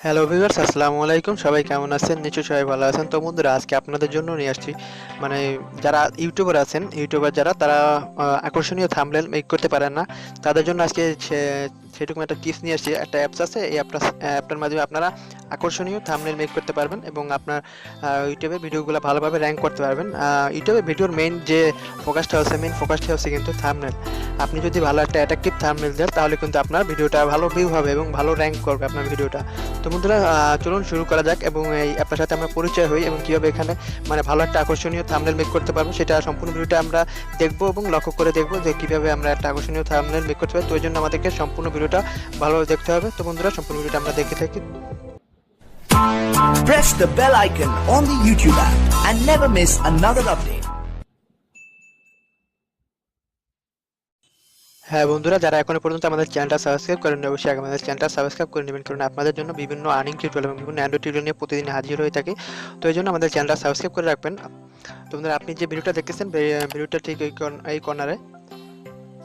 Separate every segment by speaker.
Speaker 1: Hello viewers, আসসালামু আলাইকুম। সবাই কেমন আছেন? নিশ্চয়ই সবাই ভালো আছেন। তো বন্ধুরা, আজকে আপনাদের জন্য নিয়ে আসছি মানে যারা ইউটিউবার আছেন, ইউটিউবার যারা তারা আকর্ষণীয় থাম্বনেল মেক করতে পারেন না, তাদের জন্য আজকে সেরকম একটা টিপস নিয়ে আসছি। একটা অ্যাপস আছে, এই অ্যাপটার মাধ্যমে আপনারা আকর্ষণীয় থাম্বনেল মেক করতে পারবেন এবং আপনার ইউটিউবে ভিডিওগুলো ভালোভাবে র্যাঙ্ক করতে পারবেন। ইউটিউবে ভিডিওর মেইন ফোকাসটা হচ্ছে কিন্তু থাম্বনেল। আপনি যদি ভালো একটা অ্যাট্রাকটিভ থাম্বনেল দেন, তাহলে কিন্তু আপনার ভিডিওটা ভালো ভিউ হবে এবং ভালো র্যাঙ্ক করবে আপনার ভিডিওটা। তো বন্ধুরা, চলুন শুরু করা যাক এবং এই অ্যাপটার সাথে আমরা পরিচয় হই এবং কীভাবে এখানে ভালো একটা আকর্ষণীয় থাম্বনেল মেক করতে পারবো, সেটা সম্পূর্ণ ভিডিওটা আমরা দেখবো এবং লক্ষ্য করে দেখবো যে কীভাবে আমরা একটা আকর্ষণীয় থাম্বনেল মেক করতে পারি। তো ওই জন্য আমাদেরকে সম্পূর্ণ ভিডিওটা ভালোভাবে দেখতে হবে। তো বন্ধুরা, সম্পূর্ণ ভিডিওটা আমরা দেখে থাকি।
Speaker 2: Press the bell icon on the YouTube app and never miss another update.
Speaker 1: হ্যাঁ বন্ধুরা, যারা এখনো পর্যন্ত আমাদের চ্যানেলটা সাবস্ক্রাইব করেন, অবশ্যই আগে আমাদের চ্যানেলটা সাবস্ক্রাইব করে নেবেন, কারণ আপনাদের জন্য বিভিন্ন আর্নিং টিউটোরিয়াল এবং বিভিন্ন অ্যান্ড্রয়েড টিউটোরিয়াল নিয়ে প্রতিদিন হাজির হয়ে থাকে। তো এই জন্য আমাদের চ্যানেলটা সাবস্ক্রাইব করে রাখবেন। তো বন্ধুরা, আপনি যে ভিডিওটা দেখতেছেন, ভিডিওটা ঠিক এই কর্নারে,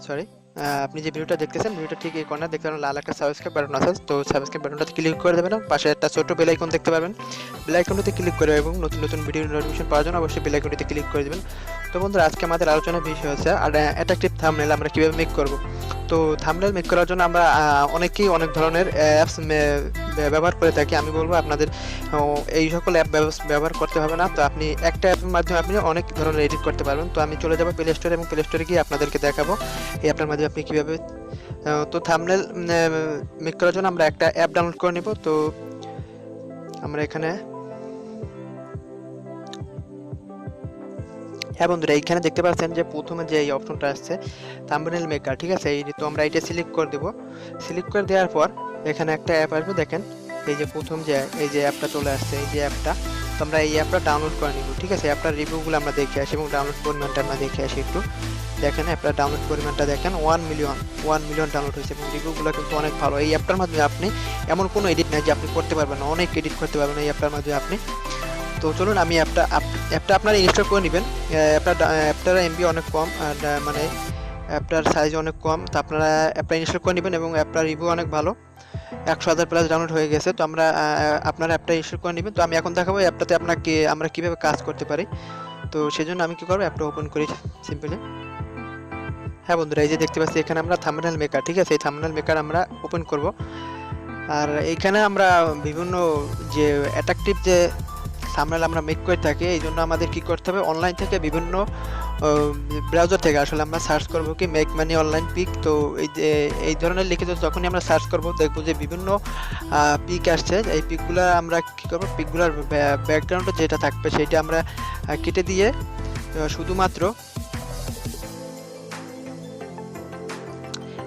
Speaker 1: সরি, আপনি যে ভিডিওটা দেখতেছেন, ভিডিওটা ঠিক এই কর্নার দেখতে পারেন লাল একটা সাবস্ক্রাইব বাটন আছে। তো সাবস্ক্রাইব বাটনটাতে ক্লিক করে দেবেন, পাশে একটা ছোট বেল আইকন দেখতে পাবেন। বেল আইকনটিতে ক্লিক করে এবং নতুন নতুন ভিডিও নোটিফিকেশন পাওয়ার জন্য অবশ্যই বেল আইকনটিতে ক্লিক করে দেবেন। তো বন্ধুরা, আজকে আমাদের আলোচনার বিষয় হচ্ছে অ্যাট্রাকটিভ থাম্বনেল আমরা কীভাবে মেক করব। তো থাম্বনেল মেক করার জন্য আমরা অনেকেই অনেক ধরনের অ্যাপস ব্যবহার করে থাকি। আমি বলবো আপনাদের এই সকল অ্যাপ ব্যবহার করতে হবে না। তো আপনি একটা অ্যাপের মাধ্যমে আপনি অনেক ধরনের এডিট করতে পারবেন। তো আমি চলে যাবো প্লে স্টোরে এবং প্লে স্টোরে গিয়ে আপনাদেরকে দেখাবো এই অ্যাপটার মাধ্যমে আপনি কীভাবে তো থাম্বনেল মেক করার জন্য আমরা একটা অ্যাপ ডাউনলোড করে নিব। তো আমরা এখানে, হ্যাঁ বন্ধুরা, এইখানে দেখতে পাচ্ছেন যে প্রথমে যে এই অপশনটা আসছে থাম্বনেল মেকার, ঠিক আছে। এই তো আমরা এটা সিলেক্ট করে দেব। সিলেক্ট করে দেওয়ার পর এখানে একটা অ্যাপ আসবে, দেখেন এই যে প্রথম যে এই যে অ্যাপটা চলে আসছে, এই যে অ্যাপটা। তো আমরা এই অ্যাপটা ডাউনলোড করে নিব, ঠিক আছে। অ্যাপটার রিভিউগুলো আমরা দেখে আসি এবং ডাউনলোড পরিমাণটা আমরা দেখে আসি একটু। দেখেন অ্যাপটার ডাউনলোড পরিমাণটা দেখেন, 1 মিলিয়ন ডাউনলোড হয়েছে এবং রিভিউগুলো কিন্তু অনেক ভালো। এই অ্যাপটার মাধ্যমে আপনি এমন কোনো এডিট নাই যে আপনি করতে পারবেন না, অনেক এডিট করতে পারবেন এই অ্যাপটার মাধ্যমে আপনি। তো চলুন, আমি অ্যাপটা আপনারা ইনস্টল করে নেবেন। অ্যাপটার এমবি অনেক কম, আর মানে অ্যাপটার সাইজ অনেক কম। তো আপনারা অ্যাপটা ইনস্টল করে নেবেন এবং অ্যাপটার রিভিউ অনেক ভালো, 100,000 প্লাস ডাউনলোড হয়ে গেছে। তো আপনারা অ্যাপটা ইনস্টল করে নেবেন। তো আমি এখন দেখাবো অ্যাপটাতে আমরা কীভাবে কাজ করতে পারি। তো সেজন্য আমি কী করবো, অ্যাপটা ওপেন করি সিম্পলি। হ্যাঁ বন্ধুরা, এই যে দেখতে পাচ্ছি এখানে আমরা থাম্বনেল মেকার, ঠিক আছে, এই থাম্বনেল মেকার আমরা ওপেন করব। আর এইখানে আমরা বিভিন্ন যে অ্যাট্রাকটিভ যে থাম্বনেল আমরা মেক করে থাকি, এই জন্য আমাদের কি করতে হবে, অনলাইন থেকে বিভিন্ন ব্রাউজার থেকে আসলে আমরা সার্চ করব কি মেক মানি অনলাইন পিক। তো এই যে এই ধরনের লিখে যখনই আমরা সার্চ করব, দেখবো যে বিভিন্ন পিক আসছে। এই পিকগুলো আমরা কী করবো, পিকগুলোর ব্যাকগ্রাউন্ডে যেটা থাকবে সেটা আমরা কেটে দিয়ে শুধুমাত্র,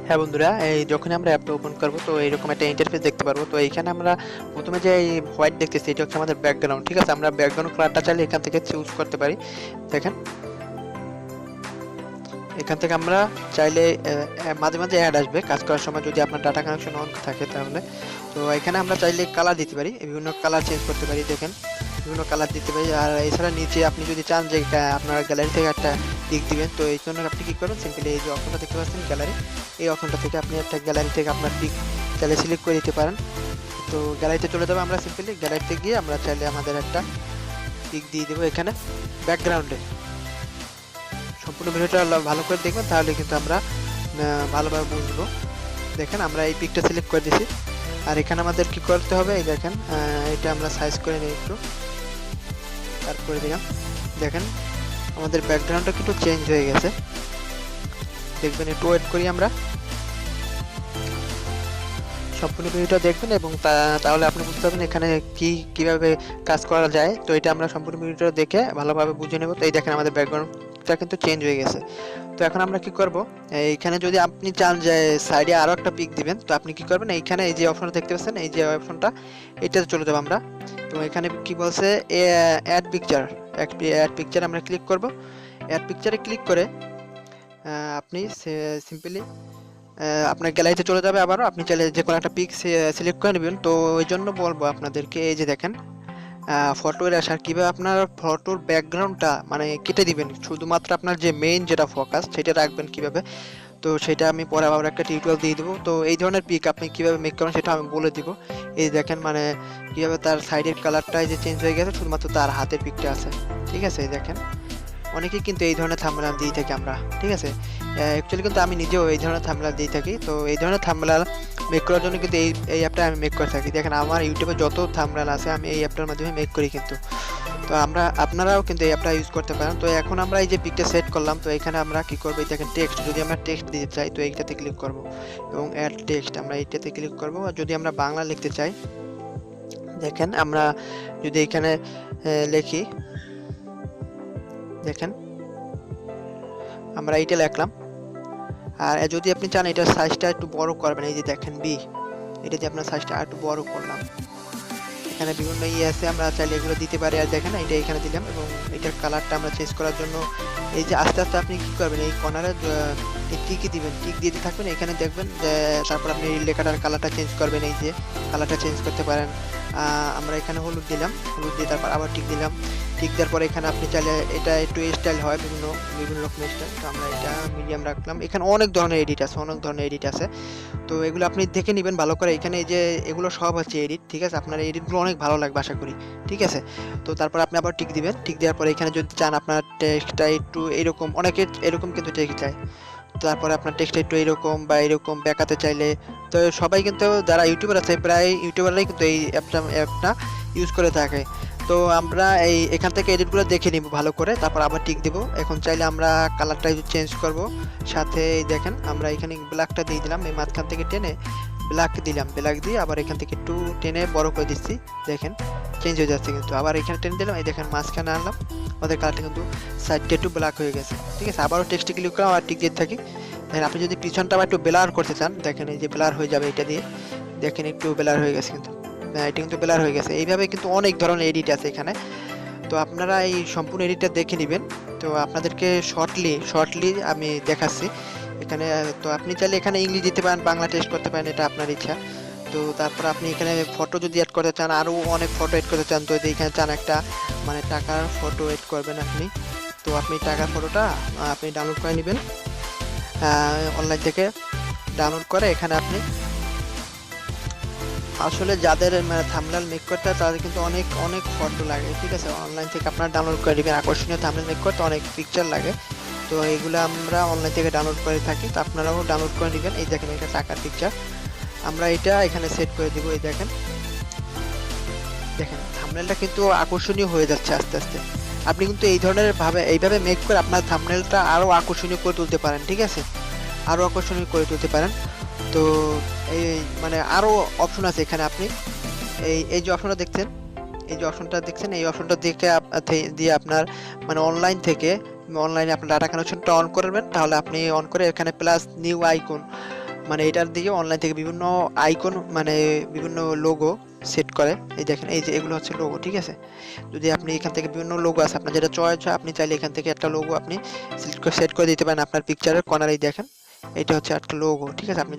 Speaker 1: হ্যাঁ বন্ধুরা, এই যখন আমরা অ্যাপটা ওপেন করবো তো এইরকম একটা ইন্টারফেস দেখতে পারবো। তো এইখানে আমরা প্রথমে যে এই হোয়াইট দেখতেছি, এটা হচ্ছে আমাদের ব্যাকগ্রাউন্ড, ঠিক আছে। আমরা ব্যাকগ্রাউন্ড কালারটা চাইলে এখান থেকে চুজ করতে পারি। দেখেন এখান থেকে আমরা চাইলে মাঝে মাঝে অ্যাড আসবে কাজ করার সময়, যদি আপনার ডাটা কানেকশন অন থাকে তাহলে। তো এখানে আমরা চাইলে কালার দিতে পারি, বিভিন্ন কালার চেঞ্জ করতে পারি, দেখেন বিভিন্ন কালার দিতে পারি। আর এছাড়া নিচে আপনি যদি চান যে আপনার গ্যালারি থেকে একটা পিক দিবেন, তো এই জন্য আপনি কী করবেন, সিম্পলি এই যে অপশনটা দেখতে পাচ্ছেন গ্যালারি, এই অপশনটা থেকে আপনি একটা গ্যালারি থেকে আপনার পিক চাইলে সিলেক্ট করে দিতে পারেন। তো গ্যালারিতে চলে যাবো আমরা, সিম্পলি গ্যালারিতে গিয়ে আমরা চাইলে আমাদের একটা পিক দিয়ে দেবো এখানে ব্যাকগ্রাউন্ডে। সম্পূর্ণ ভিডিওটা ভালো করে দেখবেন, তাহলে কিন্তু আমরা ভালোভাবে বুঝবো। দেখেন আমরা এই পিকটা সিলেক্ট করে দিছি। আর এখানে আমাদের কি করতে হবে, এই দেখেন এটা আমরা সাইজ করে নিই একটু, তারপরে দিলাম। দেখেন আমাদের ব্যাকগ্রাউন্ডটা কিন্তু চেঞ্জ হয়ে গেছে, দেখবেন, একটু ওয়েট করি আমরা। সম্পূর্ণ ভিডিওটা দেখবেন এবং তাহলে আপনি বুঝতে পারবেন এখানে কিভাবে কাজ করা যায়। তো এটা আমরা সম্পূর্ণ ভিডিওটা দেখে ভালোভাবে বুঝে নেব। তো এই দেখেন আমাদের ব্যাকগ্রাউন্ডটা কিন্তু চেঞ্জ হয়ে গেছে। তো এখন আমরা কি করব, এইখানে যদি আপনি চান যে সাইডে আরও একটা পিক দিবেন, তো আপনি কি করবেন, এইখানে এই যে অপশনটা দেখতে পাচ্ছেন, এই যে অপশনটা, এটাতে চলে যাবো আমরা। তো এখানে কি বলছে, অ্যাড পিকচার আমরা ক্লিক করব। অ্যাড পিকচারে ক্লিক করে আপনি সিম্পলি আপনার গ্যালারিতে চলে যাবে। আবারও আপনি চাইলে যে কোনো একটা পিক সিলেক্ট করে নেবেন। তো ওই জন্য বলবো আপনাদেরকে, এই যে দেখেন ফটোর আসার কীভাবে আপনার ফটোর ব্যাকগ্রাউন্ডটা মানে কেটে দিবেন, শুধুমাত্র আপনার যে মেইন যেটা ফোকাস সেটা রাখবেন কীভাবে। তো তো সেটা আমি পরে আবার একটা টিউটোরিয়াল দিয়ে দেবো। তো এই ধরনের পিক আপনি কীভাবে মেক করেন সেটা আমি বলে দিব। এই দেখেন মানে কীভাবে তার সাইডের কালারটা যে চেঞ্জ হয়ে গেছে, শুধুমাত্র তার হাতের পিকটা আছে, ঠিক আছে। এই দেখেন অনেকেই কিন্তু এই ধরনের থাম্বনেল দিয়ে থাকি আমরা, ঠিক আছে। অ্যাকচুয়ালি কিন্তু আমি নিজেও এই ধরনের থাম্বনেল দিয়ে থাকি। তো এই ধরনের থাম্বনেল মেক করার জন্য কিন্তু এই অ্যাপটা আমি মেক করে থাকি। দেখেন আমার ইউটিউবে যত থাম্বনেল আছে আমি এই অ্যাপটার মাধ্যমে মেক করি কিন্তু। তো আপনারাও কিন্তু এই অ্যাপটা ইউজ করতে পারেন। তো এখন আমরা এই যে পিকটা সেট করলাম, তো এখানে আমরা কি করবো, এই দেখেন টেক্সট, যদি আমরা টেক্সট দিতে চাই তো এইটাতে ক্লিক করব এবং অ্যাড টেক্সট আমরা এইটাতে ক্লিক করব। আর যদি আমরা বাংলা লিখতে চাই, দেখেন আমরা যদি এখানে লিখি, দেখেন আমরা এইটা লিখলাম। আর যদি আপনি চান এটার সাইজটা একটু বড় করবেন, এই যে দেখেন এটা যে আপনার সাইজটা একটু বড় করলাম। এখানে বিভিন্ন আছে, আমরা চাইলে এগুলো দিতে পারি। আর দেখেন এটা এখানে দিলাম এবং এটার কালারটা আমরা চেঞ্জ করার জন্য এই যে আস্তে আস্তে আপনি কি করবেন, এই কর্নারে টিকই দিবেন, টিক দিতে থাকবেন। এখানে দেখবেন যে তারপর আপনি এই লেখাটার কালারটা চেঞ্জ করবেন, এই যে কালারটা চেঞ্জ করতে পারেন। আমরা এখানে হলুদ দিলাম, হলুদ দিয়ে তারপর আবার টিক দিলাম। টিক দেওয়ার পরে এখানে আপনি চাইলে এটা একটু স্টাইল হয়, বিভিন্ন রকমের স্টাইল। তো আমরা এটা মিডিয়াম রাখলাম। এখানে অনেক ধরনের এডিট আছে, তো এগুলো আপনি দেখে নেবেন ভালো করে। এখানে এই যে এগুলো সব হচ্ছে এডিট, ঠিক আছে। আপনার এডিটগুলো অনেক ভালো লাগবে আশা করি, ঠিক আছে। তো তারপর আপনি আবার টিক দিবেন। টিক দেওয়ার পরে এখানে যদি চান আপনার টেক্সটটা একটু এরকম, অনেকে এরকম কিন্তু টেক্সট চায়। তারপরে আপনার টেক্সটটা একটু এরকম বা এরকম দেখাতে চাইলে, তো সবাই কিন্তু যারা ইউটিউবার আছে প্রায় ইউটিউবাররাই কিন্তু এই অ্যাপটা ইউজ করে থাকে। তো আমরা এখান থেকে এডিটগুলো দেখে নিব ভালো করে, তারপর আবার টিক দেব। এখন চাইলে আমরা কালারটা চেঞ্জ করব, সাথে দেখেন আমরা এখানে ব্ল্যাকটা দিয়ে দিলাম, এই মাঝখান থেকে টেনে ব্ল্যাক দিলাম, ব্ল্যাক দিয়ে আবার এখান থেকে একটু টেনে বড় করে দিচ্ছি, দেখেন চেঞ্জ হয়ে যাচ্ছে কিন্তু। আবার এখানে টেনে দিলাম, এই দেখেন মাঝখানে আনলাম, আমাদের কালারটা কিন্তু সাইডটা একটু ব্ল্যাক হয়ে গেছে, ঠিক আছে। আবারও টেক্সটে ক্লিক করলাম আর টিক দিতে থাকি। দেখেন আপনি যদি পিছনটা আবার একটু ব্লার করতে চান, দেখেন এই যে ব্লার হয়ে যাবে এটা দিয়ে, দেখেন একটু ব্লার হয়ে গেছে কিন্তু, এটা কিন্তু ব্লার হয়ে গেছে। এইভাবে কিন্তু অনেক ধরনের এডিট আছে এখানে। তো আপনারা এই সম্পূর্ণ এডিটটা দেখে নেবেন। তো আপনাদেরকে শর্টলি আমি দেখাচ্ছি এখানে। তো আপনি চাইলে এখানে ইংলিশ দিতে পারেন, বাংলা টেক্সট করতে পারেন, এটা আপনার ইচ্ছা। তো তারপর আপনি এখানে ফটো যদি অ্যাড করতে চান, আরও অনেক ফটো অ্যাড করতে চান, তো এখানে চান একটা মানে টাকার ফটো অ্যাড করবেন আপনি। তো আপনি টাকার ফটোটা আপনি ডাউনলোড করে নেবেন অনলাইন থেকে। ডাউনলোড করে এখানে আপনি আসলে যাদের থাম্বনেল মেক করতে হয় তাদের কিন্তু অনেক ফটো লাগে, ঠিক আছে। অনলাইন থেকে আপনারা ডাউনলোড করে নেবেন, আকর্ষণীয় থাম্বনেল মেক করতে অনেক পিকচার লাগে। তো এইগুলো আমরা অনলাইন থেকে ডাউনলোড করে থাকি, তো আপনারাও ডাউনলোড করে নেবেন। এই দেখেন এটা টাকার পিকচার, আমরা এটা এখানে সেট করে দিব। এই দেখেন থাম্বনেলটা কিন্তু আকর্ষণীয় হয়ে যাচ্ছে আস্তে আস্তে। আপনি কিন্তু এইভাবে মেক করে আপনার থাম্বনেলটা আরও আকর্ষণীয় করে তুলতে পারেন, ঠিক আছে, আরও আকর্ষণীয় করে তুলতে পারেন। তো এই মানে আরও অপশন আছে এখানে। আপনি এই যে অপশনটা দেখছেন, এই অপশনটা দিয়ে আপনার মানে অনলাইনে আপনার ডাটা কানেকশনটা অন করবেন। তাহলে আপনি অন করে এখানে প্লাস নিউ আইকন, মানে এটার দিয়ে অনলাইন থেকে বিভিন্ন আইকন মানে বিভিন্ন লোগো সেট করে। এই দেখেন এই যে এগুলো হচ্ছে লোগো, ঠিক আছে। যদি আপনি এখান থেকে বিভিন্ন লোগো আছে আপনার যেটা চয়েস হয়, আপনি চাইলে এখান থেকে একটা লোগো আপনি সেট করে দিতে পারেন আপনার পিকচারের কর্নারেই। দেখেন এটা হচ্ছে একটা লোগো, ঠিক আছে। আপনি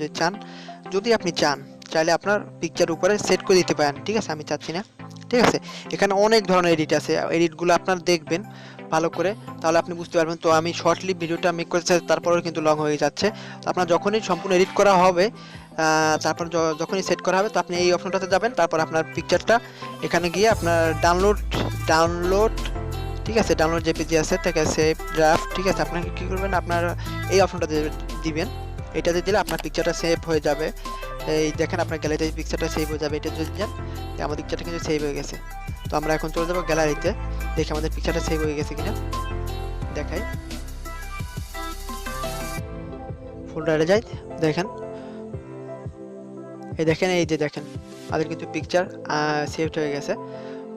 Speaker 1: যদি আপনি চান চাইলে আপনার পিকচার উপরে সেট করে দিতে পারেন, ঠিক আছে। আমি চাচ্ছি না, ঠিক আছে। এখানে অনেক ধরনের এডিট আছে, এডিটগুলো আপনার দেখবেন ভালো করে, তাহলে আপনি বুঝতে পারবেন। তো আমি শর্টলি ভিডিওটা মেক করতে চাই, তারপরেও কিন্তু লং হয়ে যাচ্ছে। তো আপনার যখনই সম্পূর্ণ এডিট করা হবে, তারপর যখনই সেট করা হবে, তো আপনি এই অপশনটাতে যাবেন। তারপর আপনার পিকচারটা এখানে গিয়ে আপনার ডাউনলোড, ঠিক আছে, ডাউনলোড জেপিজি আছে থেকে সেভ ড্রাফট, ঠিক আছে। আপনাকে কী করবেন, আপনার এই অপশনটাতে দিবেন। এটাতে দিলে আপনার পিকচারটা সেভ হয়ে যাবে। এই দেখেন আপনার গ্যালারিতে পিকচারটা সেভ হয়ে যাবে। এটা যদি দেন, আমার পিকচারটা কিন্তু সেভ হয়ে গেছে। তো আমরা এখন চলে যাবো গ্যালারিতে, দেখি আমাদের পিকচারটা সেভ হয়ে গেছে কিনা। দেখাই, ফোল্ডারে যাই, দেখেন এই যে দেখেন আমাদের কিন্তু পিকচার সেভ হয়ে গেছে।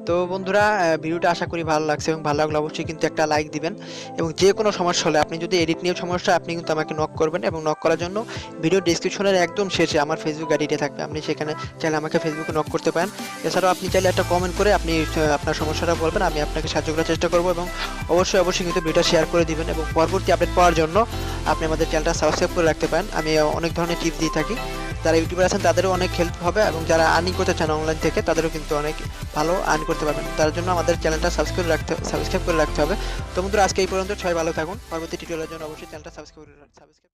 Speaker 1: তো বন্ধুরা ভিডিওটা আশা করি ভালো লাগছে, এবং ভালো লাগলে অবশ্যই কিন্তু একটা লাইক দিবেন। এবং যে কোনো সমস্যা হলে, আপনি যদি এডিট নিয়ে সমস্যা, আপনি কিন্তু আমাকে নক করবেন। এবং নক করার জন্য ভিডিও ডেসক্রিপশনের একদম শেষে আমার ফেসবুক আইডিটা থাকবে, আপনি সেখানে চাইলে আমাকে ফেসবুকে নক করতে পারেন। এছাড়াও আপনি চাইলে একটা কমেন্ট করে আপনি আপনার সমস্যাটা বলবেন, আমি আপনাকে সাহায্য করার চেষ্টা করবো। এবং অবশ্যই কিন্তু ভিডিওটা শেয়ার করে দিবেন। এবং পরবর্তী আপডেট পাওয়ার জন্য আপনি আমাদের চ্যানেলটা সাবস্ক্রাইব করে রাখতে পারেন। আমি অনেক ধরনের টিপস দিয়ে থাকি, যারা ইউটিউবার আছেন তাদেরও অনেক হেল্প হবে, এবং যারা আর্নিং করতে চান অনলাইন থেকে তাদেরও কিন্তু অনেক ভালো আর্ন করতে পারবেন। তার জন্য আমাদের চ্যানেলটা সাবস্ক্রাইব করে রাখতে হবে। তো বন্ধুরা আজকে এই পর্যন্ত, সবাই ভালো থাকুন। পরবর্তী টিউটোরিয়ালের জন্য অবশ্যই চ্যানেলটা সাবস্ক্রাইব